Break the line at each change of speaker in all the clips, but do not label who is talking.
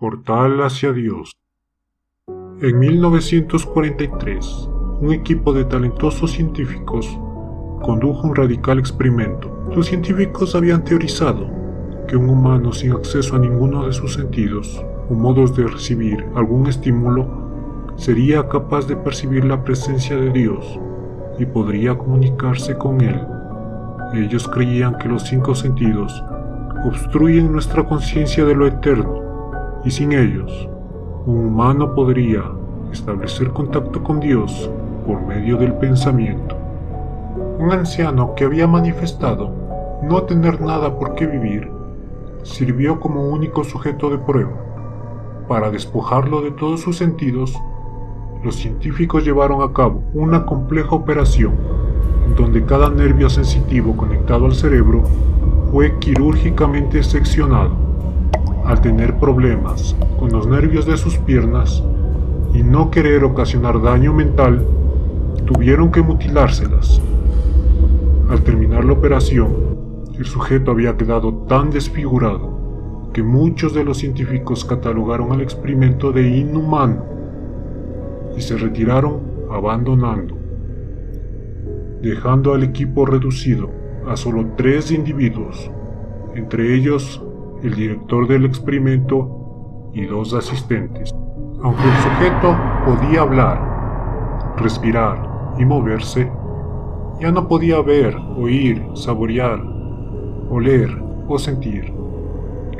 Portal hacia Dios. En 1943, un equipo de talentosos científicos condujo un radical experimento. Los científicos habían teorizado que un humano sin acceso a ninguno de sus sentidos o modos de recibir algún estímulo sería capaz de percibir la presencia de Dios y podría comunicarse con Él. Ellos creían que los 5 sentidos obstruyen nuestra conciencia de lo eterno, y sin ellos, un humano podría establecer contacto con Dios por medio del pensamiento. Un anciano que había manifestado no tener nada por qué vivir, sirvió como único sujeto de prueba. Para despojarlo de todos sus sentidos, los científicos llevaron a cabo una compleja operación, donde cada nervio sensitivo conectado al cerebro fue quirúrgicamente seccionado. Al tener problemas con los nervios de sus piernas y no querer ocasionar daño mental, tuvieron que mutilárselas. Al terminar la operación, el sujeto había quedado tan desfigurado que muchos de los científicos catalogaron al experimento de inhumano y se retiraron abandonando, dejando al equipo reducido a solo 3 individuos, entre ellos el director del experimento y 2 asistentes. Aunque el sujeto podía hablar, respirar y moverse, ya no podía ver, oír, saborear, oler o sentir.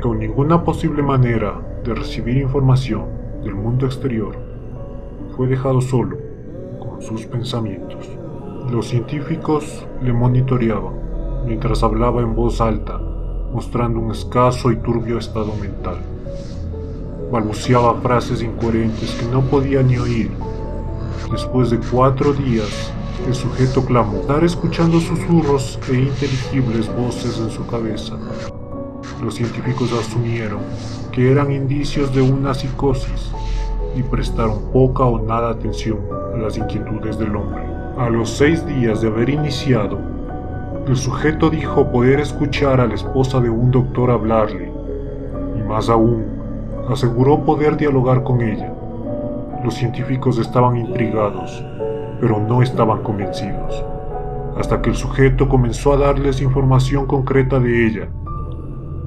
Con ninguna posible manera de recibir información del mundo exterior, fue dejado solo con sus pensamientos. Los científicos le monitoreaban mientras hablaba en voz alta, mostrando un escaso y turbio estado mental. Balbuceaba frases incoherentes que no podía ni oír. Después de 4 días, el sujeto clamó, estar escuchando susurros e inteligibles voces en su cabeza. Los científicos asumieron que eran indicios de una psicosis y prestaron poca o nada atención a las inquietudes del hombre. A los 6 días de haber iniciado, el sujeto dijo poder escuchar a la esposa de un doctor hablarle, y más aún, aseguró poder dialogar con ella. Los científicos estaban intrigados, pero no estaban convencidos, hasta que el sujeto comenzó a darles información concreta de ella.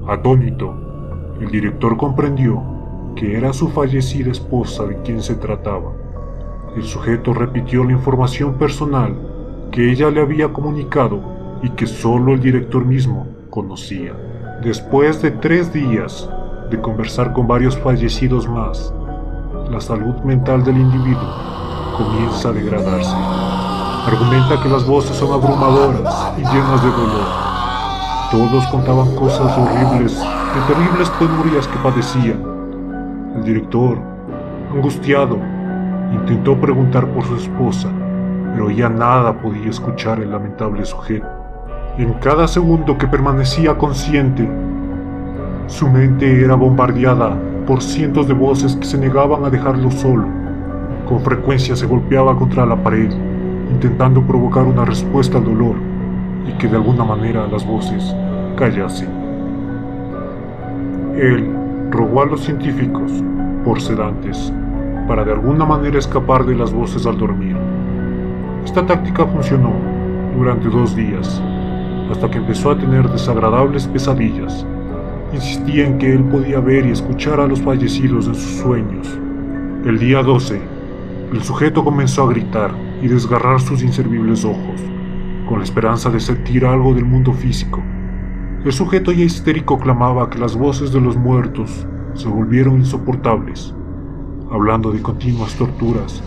Atónito, el director comprendió que era su fallecida esposa de quien se trataba. El sujeto repitió la información personal que ella le había comunicado y que solo el director mismo conocía. Después de 3 días de conversar con varios fallecidos más, la salud mental del individuo comienza a degradarse. Argumenta que las voces son abrumadoras y llenas de dolor. Todos contaban cosas horribles, de terribles penurias que padecían. El director, angustiado, intentó preguntar por su esposa, pero ya nada podía escuchar el lamentable sujeto. En cada segundo que permanecía consciente, su mente era bombardeada por cientos de voces que se negaban a dejarlo solo. Con frecuencia se golpeaba contra la pared, intentando provocar una respuesta al dolor y que de alguna manera las voces callasen. Él rogó a los científicos, por sedantes, para de alguna manera escapar de las voces al dormir. Esta táctica funcionó durante 2 días, hasta que empezó a tener desagradables pesadillas. Insistía en que él podía ver y escuchar a los fallecidos en sus sueños. El día 12, el sujeto comenzó a gritar y desgarrar sus inservibles ojos, con la esperanza de sentir algo del mundo físico. El sujeto ya histérico clamaba que las voces de los muertos se volvieron insoportables, hablando de continuas torturas.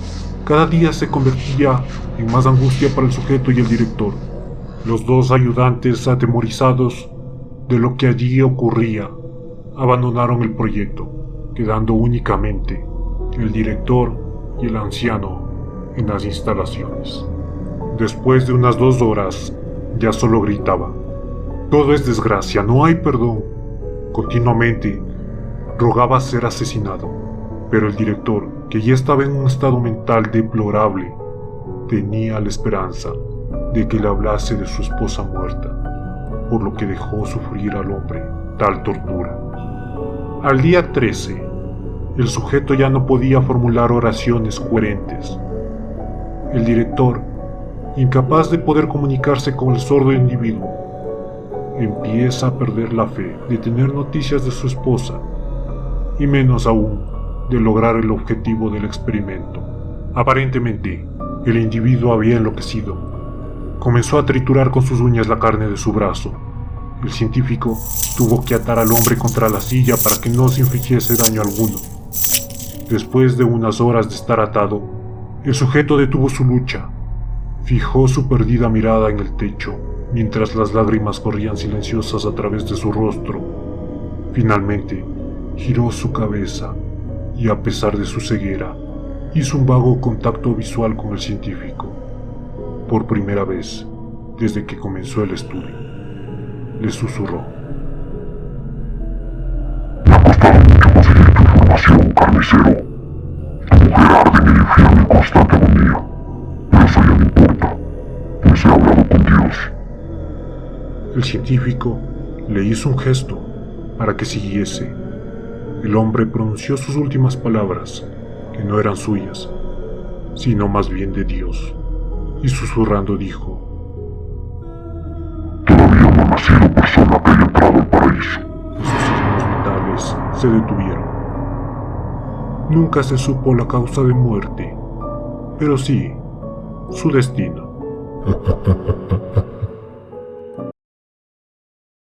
Cada día se convertía en más angustia para el sujeto y el director. Los 2 ayudantes, atemorizados de lo que allí ocurría, abandonaron el proyecto, quedando únicamente el director y el anciano en las instalaciones. Después de unas 2 horas, ya solo gritaba: «Todo es desgracia, no hay perdón». Continuamente rogaba ser asesinado, pero el director, que ya estaba en un estado mental deplorable, tenía la esperanza de que le hablase de su esposa muerta, por lo que dejó sufrir al hombre tal tortura. Al día 13, El sujeto ya no podía formular oraciones coherentes. El director, incapaz de poder comunicarse con el sordo individuo, empieza a perder la fe de tener noticias de su esposa, y menos aún de lograr el objetivo del experimento. Aparentemente, el individuo había enloquecido. Comenzó a triturar con sus uñas la carne de su brazo. El científico tuvo que atar al hombre contra la silla para que no se infligiese daño alguno. Después de unas horas de estar atado, el sujeto detuvo su lucha. Fijó su perdida mirada en el techo, mientras las lágrimas corrían silenciosas a través de su rostro. Finalmente, giró su cabeza y, a pesar de su ceguera, hizo un vago contacto visual con el científico. Por primera vez, desde que comenzó el estudio, le susurró:
Me ha costado mucho conseguir tu información, carnicero. Tu mujer arde en el infierno en constante agonía. Pero eso ya no importa, pues he hablado con Dios.
El científico le hizo un gesto para que siguiese. El hombre pronunció sus últimas palabras, que no eran suyas, sino más bien de Dios, y susurrando dijo:
Todavía no ha nacido persona que haya entrado al paraíso.
Y sus signos vitales se detuvieron. Nunca se supo la causa de muerte, pero sí su destino.